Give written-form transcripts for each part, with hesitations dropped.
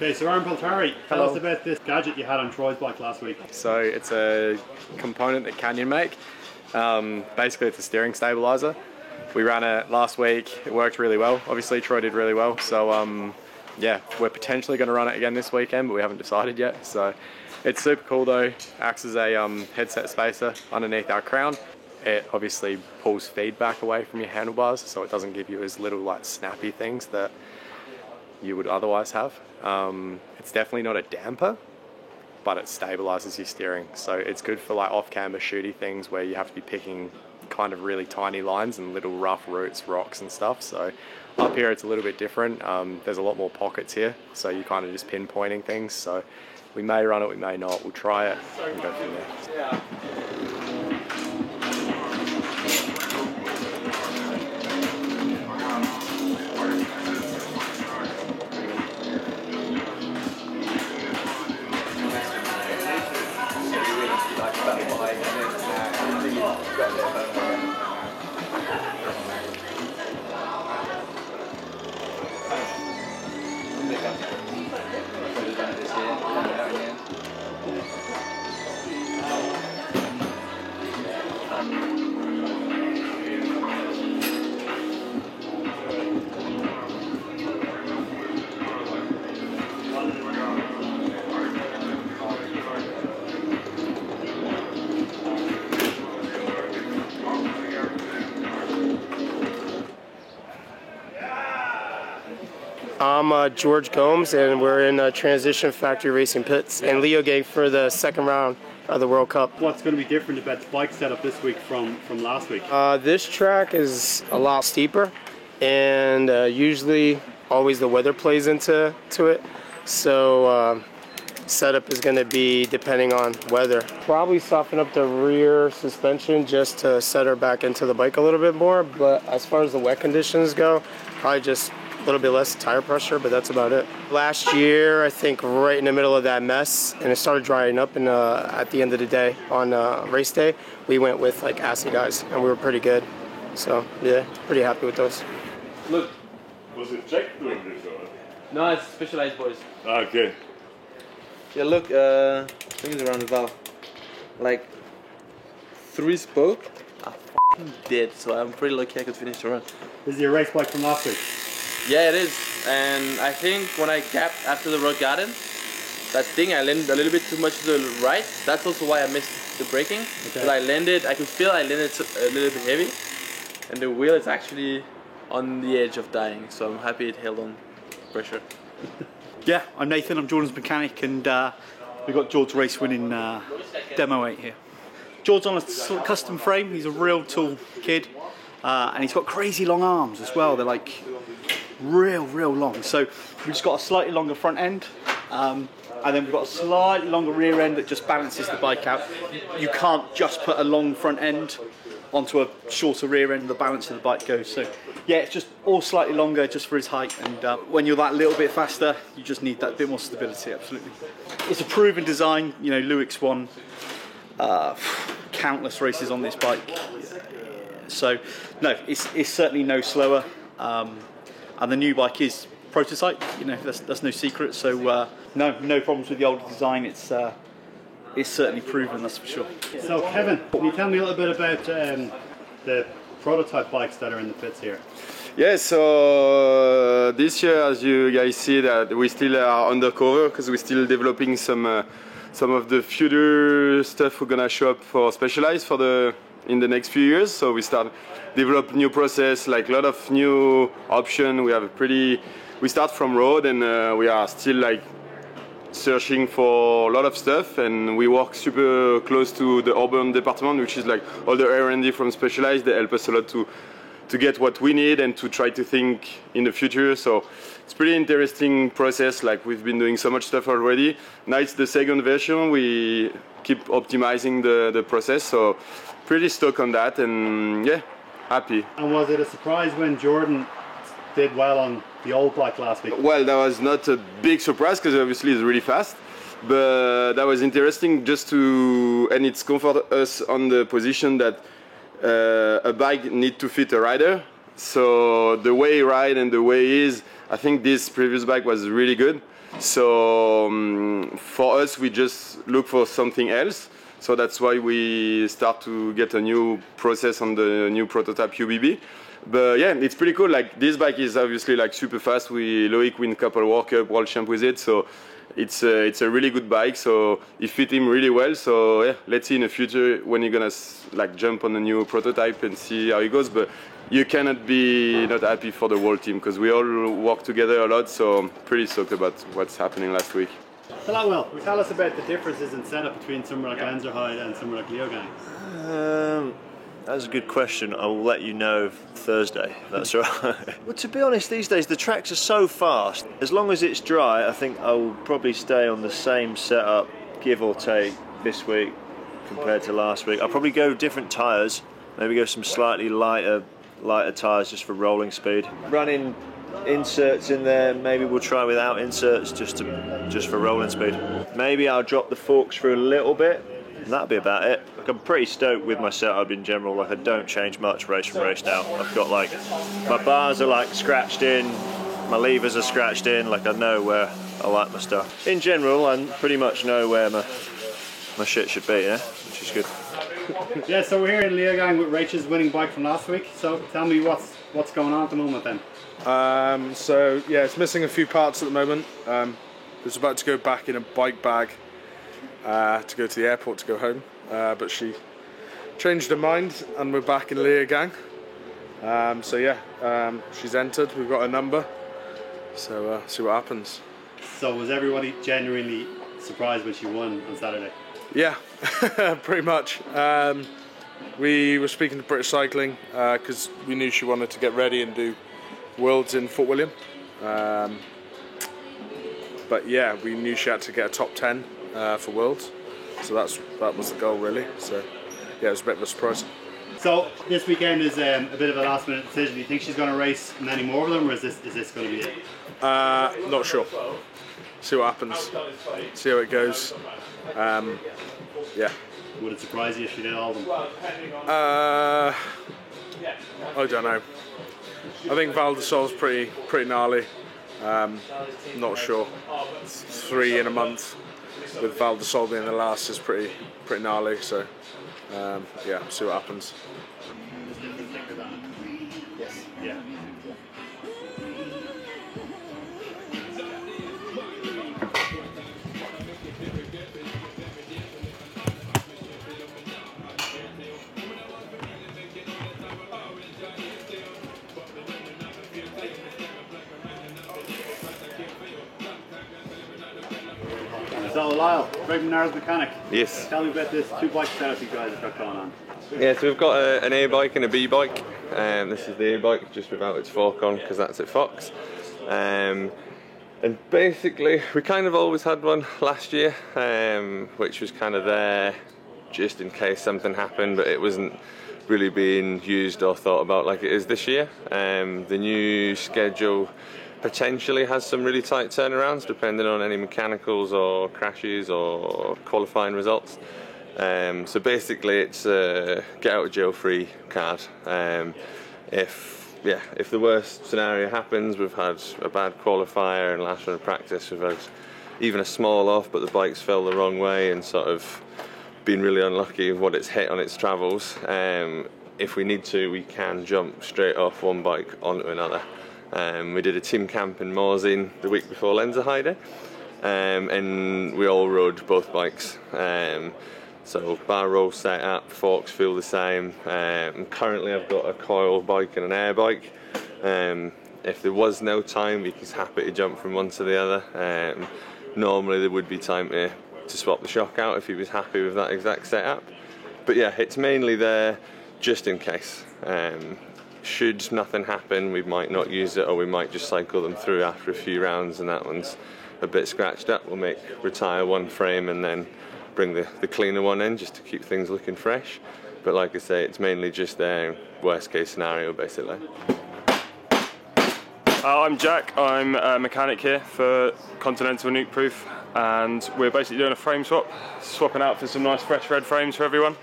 Okay, so Aaron Peltari, tell us about this gadget you had on Troy's bike last week. So it's a component that Canyon make. Basically it's a steering stabilizer. We ran it last week, it worked really well. Obviously Troy did really well, so yeah, we're potentially going to run it again this weekend, but we haven't decided yet. So it's super cool though, acts as a headset spacer underneath our crown. It obviously pulls feedback away from your handlebars, so it doesn't give you as little like snappy things that you would otherwise have. It's definitely not a damper, but it stabilizes your steering. So it's good for like off-camber shooty things where you have to be picking kind of really tiny lines and little rough roots, rocks and stuff. So up here it's a little bit different. There's a lot more pockets here, so you're kind of just pinpointing things. So we may run it, we may not. We'll try it and go from there. Yeah. I'm George Gomes, and we're in Transition Factory Racing Pits and Leo Gate for the second round of the World Cup. What's going to be different about the bike setup this week from last week? This track is a lot steeper, and usually always the weather plays into it. So setup is going to be depending on weather. Probably soften up the rear suspension just to set her back into the bike a little bit more, but as far as the wet conditions go, probably just a little bit less tire pressure, but that's about it. Last year, I think right in the middle of that mess, and it started drying up, and at the end of the day, on race day, we went with like acid guys, and we were pretty good. So yeah, pretty happy with those. Look. Was it Jack doing this or? No, it's Specialized boys. Okay. Yeah, look, things around the valve. Like 3 spoke are f***ing dead, so I'm pretty lucky I could finish the run. This is your race bike from last week? Yeah, it is. And I think when I gapped after the rock garden, that thing I landed a little bit too much to the right. That's also why I missed the braking. Because I could feel I landed a little bit heavy. And the wheel is actually on the edge of dying. So I'm happy it held on pressure. Yeah, I'm Nathan, I'm Jordan's mechanic, and we've got George race winning Demo 8 here. George's on a custom frame, he's a real tall kid, and he's got crazy long arms as well. They're like real long. So we've just got a slightly longer front end, and then we've got a slightly longer rear end that just balances the bike out. You can't just put a long front end onto a shorter rear end, the balance of the bike goes. So yeah, it's just all slightly longer just for his height, and when you're that little bit faster, you just need that bit more stability, absolutely. It's a proven design, you know, Luik's won countless races on this bike. So no, it's certainly no slower, and the new bike is prototype, you know, that's no secret. So no problems with the older design. It's certainly proven, that's for sure. So Kevin, can you tell me a little bit about the prototype bikes that are in the pits here? Yeah, so this year, as you guys see, that we still are undercover because we're still developing some of the future stuff we're gonna show up for Specialized in the next few years. So we start develop new process, like a lot of new option. We start from road, and we are still like searching for a lot of stuff, and we work super close to the urban department, which is like all the R&D from Specialized. They help us a lot to get what we need and to try to think in the future. So it's pretty interesting process. Like, we've been doing so much stuff already. Now it's the second version. We keep optimizing the process. So pretty stoked on that, and yeah, happy. And was it a surprise when Jordan did well on the old bike last week? Well, that was not a big surprise because obviously it's really fast, but that was interesting just and it's comfort us on the position that a bike need to fit a rider. So the way he ride and the way he is, I think this previous bike was really good. So for us, we just look for something else. So that's why we start to get a new process on the new prototype UBB. But yeah, it's pretty cool. Like this bike is obviously like super fast. Loic win a couple of World Cup, World Champ with it. So it's a really good bike. So it fit him really well. So yeah, let's see in the future when you're gonna like jump on a new prototype and see how it goes. But you cannot be not happy for the whole team because we all work together a lot. So I'm pretty stoked about what's happening last week. So Will tell us about the differences in setup between somewhere like Lenzerheide and somewhere like Leogang. That's a good question. I will let you know Thursday. That's right. Well, to be honest, these days the tracks are so fast. As long as it's dry, I think I will probably stay on the same setup, give or take, this week compared to last week. I'll probably go different tyres. Maybe go some slightly lighter tyres just for rolling speed. Running inserts in there. Maybe we'll try without inserts just for rolling speed. Maybe I'll drop the forks through a little bit. And that'll be about it. Like, I'm pretty stoked with my setup in general. Like I don't change much race from race now. I've got like my bars are like scratched in, my levers are scratched in. Like I know where I like my stuff. In general, I pretty much know where my shit should be. Yeah, which is good. Yeah. So we're here in Leogang with Rachel's winning bike from last week. So tell me what's going on at the moment then. So yeah, it's missing a few parts at the moment. It was about to go back in a bike bag. To go to the airport to go home, but she changed her mind and we're back in Leogang. So yeah, she's entered, we've got a number, so see what happens. So was everybody genuinely surprised when she won on Saturday? Yeah, pretty much. We were speaking to British Cycling because we knew she wanted to get ready and do Worlds in Fort William. But yeah, we knew she had to get a top 10 for Worlds, so that was the goal really. So yeah, it was a bit of a surprise. So this weekend is a bit of a last minute decision. Do you think she's going to race many more of them, or is this going to be it? Not sure. See what happens. See how it goes. Yeah. Would it surprise you if she did all of them? I don't know. I think Val di Sol's pretty gnarly. Not sure. 3 in a month with Val di Sol being the last is pretty gnarly. So yeah, see what happens. Yes. Yeah. So Lyle, Craig Menard's mechanic. Yes. Tell me about this 2 bike setup you guys have got going on. Yeah, so we've got an A bike and a B bike. This is the A bike just without its fork on because that's at Fox. And basically we kind of always had one last year, which was kind of there just in case something happened, but it wasn't really being used or thought about like it is this year. The new schedule potentially has some really tight turnarounds depending on any mechanicals or crashes or qualifying results. So basically it's a get out of jail free card. If the worst scenario happens, we've had a bad qualifier and last run of practice, we've had even a small off but the bike's fell the wrong way and sort of been really unlucky with what it's hit on its travels. If we need to, we can jump straight off one bike onto another. We did a team camp in Morzine the week before Lenzerheide, and we all rode both bikes. So bar roll set up, forks feel the same. Currently I've got a coil bike and an air bike. If there was no time, we was happy to jump from one to the other. Normally there would be time to swap the shock out if he was happy with that exact setup. But yeah, it's mainly there just in case. Should nothing happen, we might not use it, or we might just cycle them through after a few rounds and that one's a bit scratched up. We'll retire one frame and then bring the cleaner one in just to keep things looking fresh. But like I say, it's mainly just their worst case scenario basically. I'm Jack, I'm a mechanic here for Continental Nuke Proof, and we're basically doing a frame swap, swapping out for some nice fresh red frames for everyone.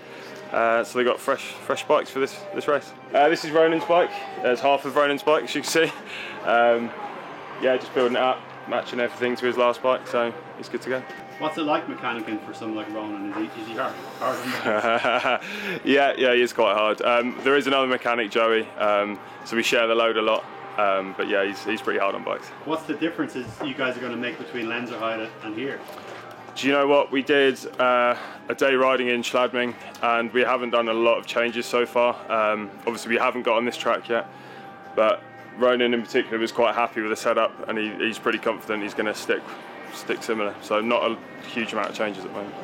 So they got fresh bikes for this race. This is Ronan's bike. It's half of Ronan's bike, as you can see. Yeah, just building it up. matching everything to his last bike, so he's good to go. What's it like mechanicking for someone like Ronan? Is he hard? Yeah, he is quite hard. There is another mechanic, Joey, so we share the load a lot. But yeah, he's pretty hard on bikes. What's the differences you guys are going to make between Lenzerheide and here? Do you know what? We did a day riding in Schladming, and we haven't done a lot of changes so far. Obviously, we haven't got on this track yet, but Ronan in particular was quite happy with the setup, and he's pretty confident he's going to stick similar. So not a huge amount of changes at the moment.